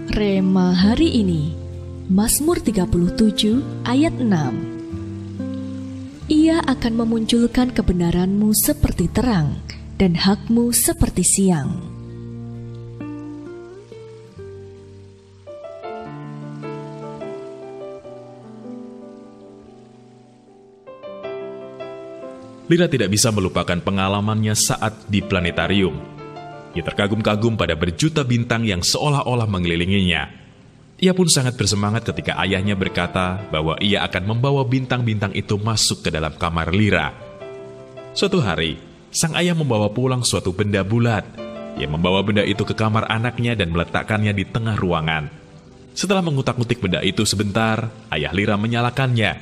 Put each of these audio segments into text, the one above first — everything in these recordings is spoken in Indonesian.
Rema hari ini, Mazmur 37 ayat 6. Ia akan memunculkan kebenaran-Mu seperti terang dan hak-Mu seperti siang. Lira tidak bisa melupakan pengalamannya saat di planetarium. Ia terkagum-kagum pada berjuta bintang yang seolah-olah mengelilinginya. Ia pun sangat bersemangat ketika ayahnya berkata bahwa ia akan membawa bintang-bintang itu masuk ke dalam kamar Lira. Suatu hari, sang ayah membawa pulang suatu benda bulat. Ia membawa benda itu ke kamar anaknya dan meletakkannya di tengah ruangan. Setelah mengutak-ngutik benda itu sebentar, ayah Lira menyalakannya.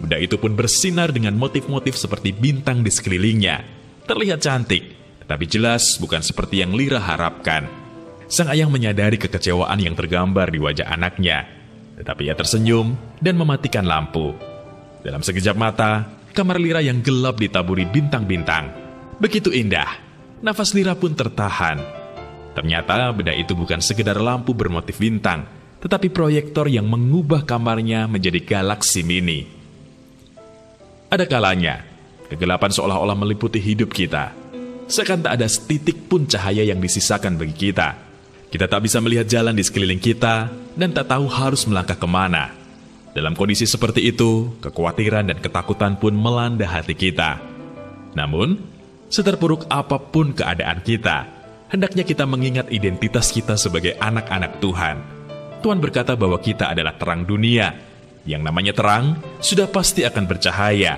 Benda itu pun bersinar dengan motif-motif seperti bintang di sekelilingnya. Terlihat cantik, tetapi jelas bukan seperti yang Lira harapkan. Sang ayah menyadari kekecewaan yang tergambar di wajah anaknya. Tetapi ia tersenyum dan mematikan lampu. Dalam sekejap mata, kamar Lira yang gelap ditaburi bintang-bintang. Begitu indah, nafas Lira pun tertahan. Ternyata benda itu bukan sekedar lampu bermotif bintang, tetapi proyektor yang mengubah kamarnya menjadi galaksi mini. Ada kalanya, kegelapan seolah-olah meliputi hidup kita. Seakan tak ada setitik pun cahaya yang disisakan bagi kita. Kita tak bisa melihat jalan di sekeliling kita dan tak tahu harus melangkah kemana. Dalam kondisi seperti itu, kekhawatiran dan ketakutan pun melanda hati kita. Namun, seterpuruk apapun keadaan kita, hendaknya kita mengingat identitas kita sebagai anak-anak Tuhan. Tuhan berkata bahwa kita adalah terang dunia. Yang namanya terang, sudah pasti akan bercahaya.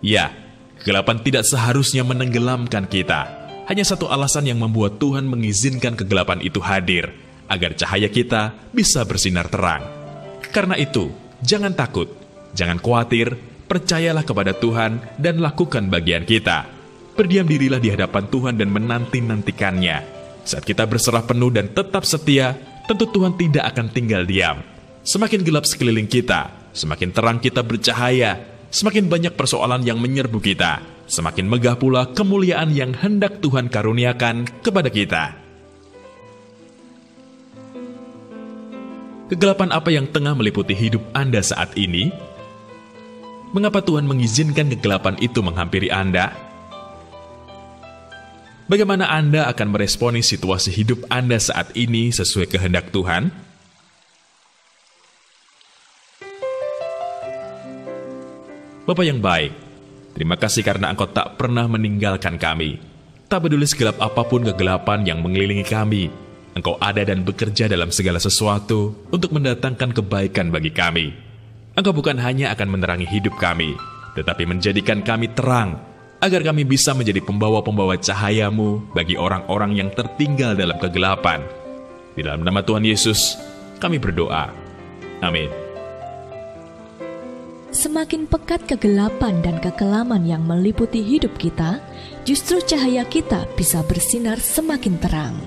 Ya, kegelapan tidak seharusnya menenggelamkan kita. Hanya satu alasan yang membuat Tuhan mengizinkan kegelapan itu hadir, agar cahaya kita bisa bersinar terang. Karena itu, jangan takut, jangan khawatir, percayalah kepada Tuhan dan lakukan bagian kita. Berdiam dirilah di hadapan Tuhan dan menanti-nantikannya. Saat kita berserah penuh dan tetap setia, tentu Tuhan tidak akan tinggal diam. Semakin gelap sekeliling kita, semakin terang kita bercahaya, semakin banyak persoalan yang menyerbu kita, semakin megah pula kemuliaan yang hendak Tuhan karuniakan kepada kita. Kegelapan apa yang tengah meliputi hidup Anda saat ini? Mengapa Tuhan mengizinkan kegelapan itu menghampiri Anda? Bagaimana Anda akan meresponi situasi hidup Anda saat ini sesuai kehendak Tuhan? Bapa yang baik, terima kasih karena Engkau tak pernah meninggalkan kami. Tak peduli segelap apapun kegelapan yang mengelilingi kami, Engkau ada dan bekerja dalam segala sesuatu untuk mendatangkan kebaikan bagi kami. Engkau bukan hanya akan menerangi hidup kami, tetapi menjadikan kami terang, agar kami bisa menjadi pembawa-pembawa cahaya-Mu bagi orang-orang yang tertinggal dalam kegelapan. Di dalam nama Tuhan Yesus, kami berdoa. Amin. Semakin pekat kegelapan dan kekelaman yang meliputi hidup kita, justru cahaya kita bisa bersinar semakin terang.